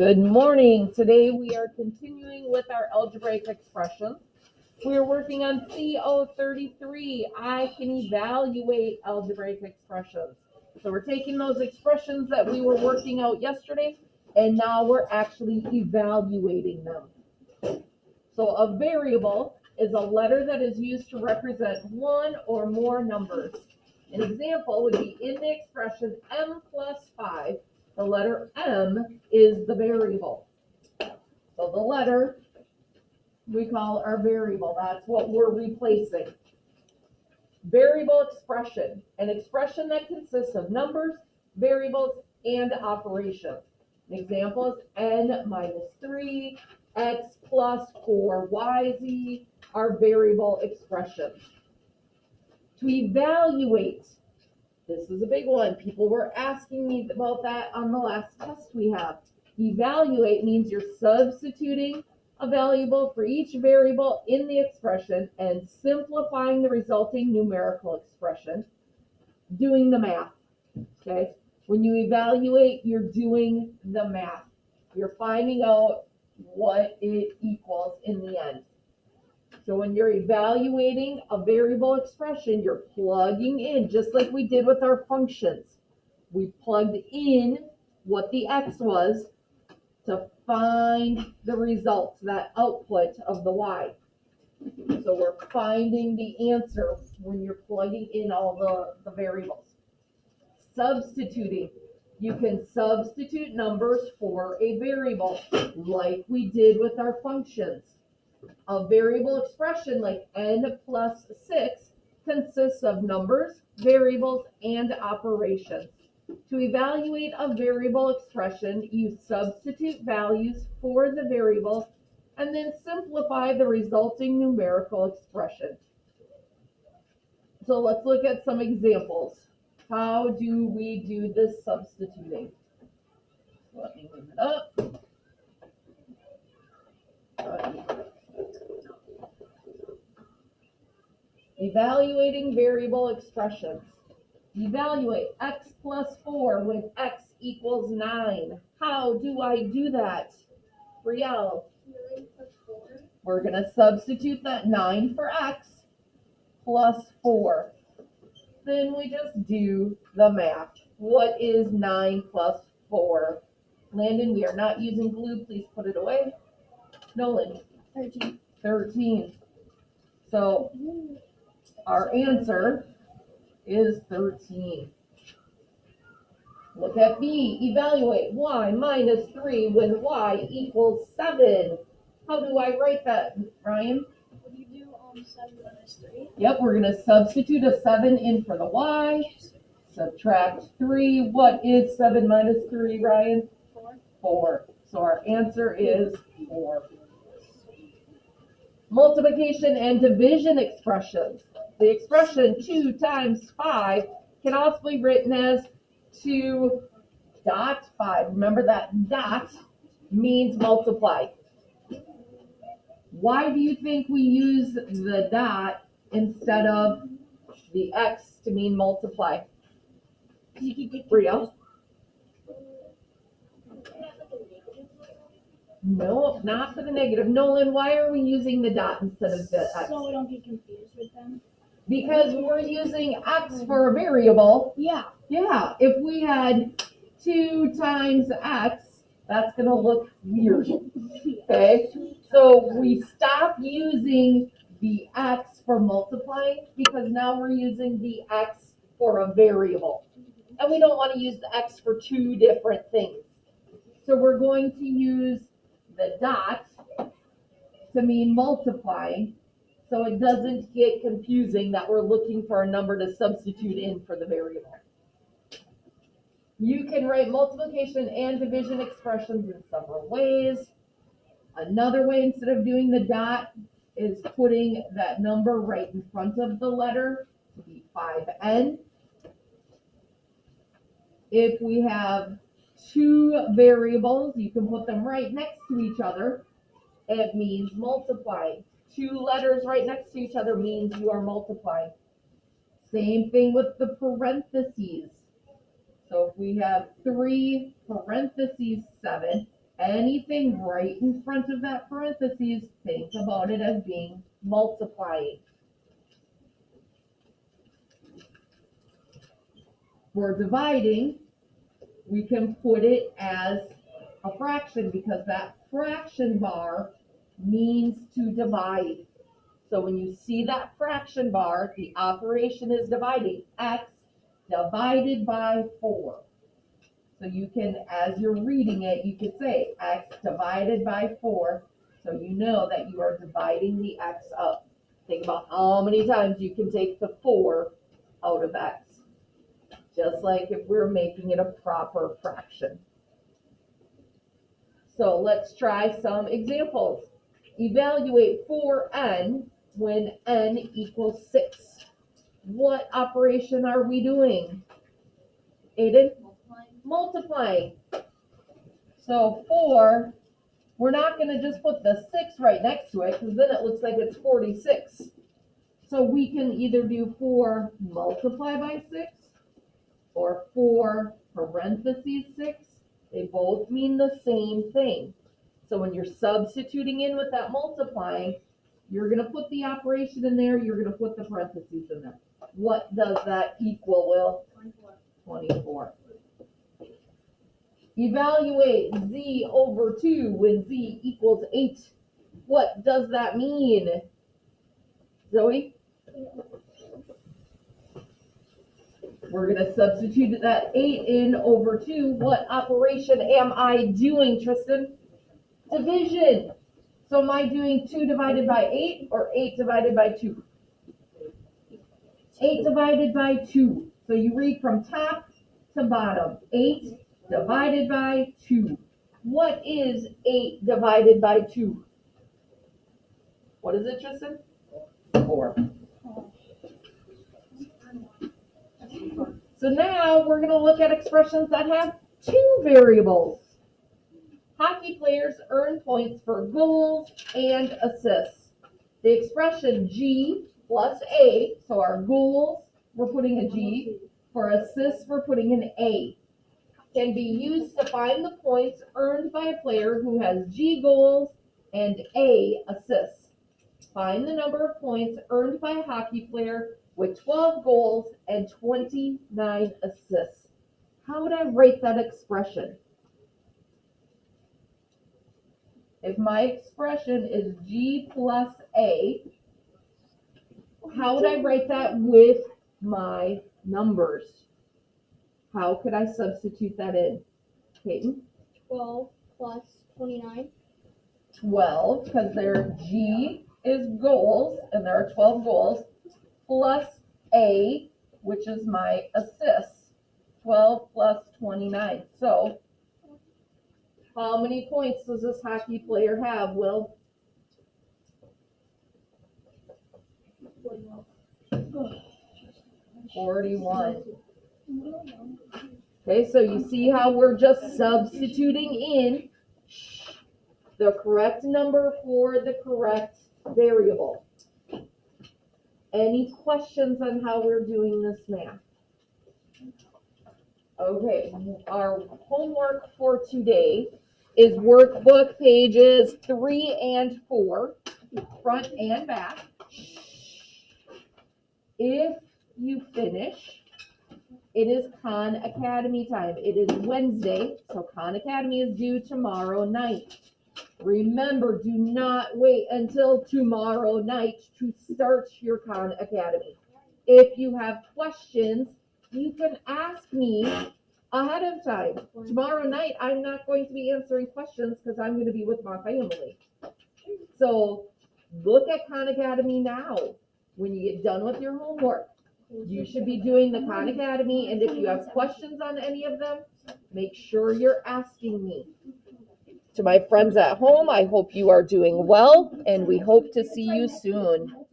Good morning. Today we are continuing with our algebraic expressions. We are working on CO33. I can evaluate algebraic expressions. So we're taking those expressions that we were working out yesterday, and now we're actually evaluating them. So a variable is a letter that is used to represent one or more numbers. An example would be in the expression m plus 5, the letter m is the variable. So the letter we call our variable. That's what we're replacing. Variable expression, an expression that consists of numbers, variables, and operations. An example is n minus 3, x plus 4, yz are variable expressions. To evaluate, this is a big one. People were asking me about that on the last test we have. Evaluate means you're substituting a variable for each variable in the expression and simplifying the resulting numerical expression, doing the math, okay? When you evaluate, you're doing the math. You're finding out what it equals in the end. So when you're evaluating a variable expression, you're plugging in, just like we did with our functions. We plugged in what the x was to find the result, that output of the y. So we're finding the answer when you're plugging in all the variables. Substituting. You can substitute numbers for a variable, like we did with our functions. A variable expression like n plus 6 consists of numbers, variables, and operations. To evaluate a variable expression, you substitute values for the variables and then simplify the resulting numerical expression. So let's look at some examples. How do we do this substituting? Let me move it up. Evaluating variable expressions. Evaluate x plus 4 when x equals 9. How do I do that? Brielle. 9 plus 4. We're going to substitute that 9 for x plus 4. Then we just do the math. What is 9 plus 4? Landon, we are not using glue. Please put it away. Nolan. 13. So our answer is 13. Look at B. Evaluate y minus 3 when y equals 7. How do I write that, Ryan? What do you do on 7 minus 3? Yep, we're going to substitute a 7 in for the y. Subtract 3. What is 7 minus 3, Ryan? 4. 4. So our answer is 4. Multiplication and division expressions. The expression 2 times 5 can also be written as 2 dot 5. Remember that dot means multiply. Why do you think we use the dot instead of the x to mean multiply? Brio? No, not for the negative. Nolan, why are we using the dot instead of the x? So we don't get confused with them. Because we're using x for a variable. Yeah. Yeah, if we had 2 times x, that's going to look weird. Okay, so we stop using the x for multiplying because now we're using the x for a variable. And we don't want to use the x for 2 different things. So we're going to use the dot to mean multiplying, so it doesn't get confusing that we're looking for a number to substitute in for the variable. You can write multiplication and division expressions in several ways. Another way, instead of doing the dot, is putting that number right in front of the letter to be 5n. If we have 2 variables, you can put them right next to each other. It means multiplying. 2 letters right next to each other means you are multiplying. Same thing with the parentheses. So if we have 3 parentheses 7, Anything right in front of that parentheses, think about it as being multiplying. For dividing, we can put it as a fraction because that fraction bar means to divide. So when you see that fraction bar, the operation is dividing. X divided by 4. So you can, as you're reading it, you could say X divided by 4. So you know that you are dividing the X up. Think about how many times you can take the 4 out of X. Just like if we're making it a proper fraction. So let's try some examples. Evaluate 4n when n equals 6. What operation are we doing? Aiden? Multiplying. So 4, we're not going to just put the 6 right next to it because then it looks like it's 46. So we can either do 4 multiply by 6 or 4 parentheses 6. They both mean the same thing. So when you're substituting in with that multiplying, you're going to put the operation in there, you're going to put the parentheses in there. What does that equal, Will? 24. Evaluate z over 2 when z equals 8. What does that mean? Zoe? We're going to substitute that 8 in over 2. What operation am I doing, Tristan? Division. So am I doing 2 divided by 8 or 8 divided by 2? 8 divided by 2. So you read from top to bottom. 8 divided by 2. What is 8 divided by 2? What is it, Tristan? 4. So now we're going to look at expressions that have 2 variables. Hockey players earn points for goals and assists. The expression G plus A, so our goals, we're putting a G. For assists, we're putting an A. Can be used to find the points earned by a player who has G goals and A assists. Find the number of points earned by a hockey player with 12 goals and 29 assists. How would I write that expression? If my expression is G plus A, how would I write that with my numbers? How could I substitute that in? Peyton? 12 plus 29. 12, because their G is goals, and there are 12 goals, plus A, which is my assists. 12 plus 29. So, how many points does this hockey player have, Will? 41. Okay, so you see how we're just substituting in the correct number for the correct variable. Any questions on how we're doing this math? Okay, our homework for today is workbook pages 3 and 4, front and back. If you finish, it is Khan Academy time. It is Wednesday, so Khan Academy is due tomorrow night. Remember, do not wait until tomorrow night to start your Khan Academy. If you have questions, you can ask me ahead of time. Tomorrow night, I'm not going to be answering questions because I'm going to be with my family. So look at Khan Academy now. When you get done with your homework, you should be doing the Khan Academy, and if you have questions on any of them, make sure you're asking me. To my friends at home, I hope you are doing well, and we hope to see you soon.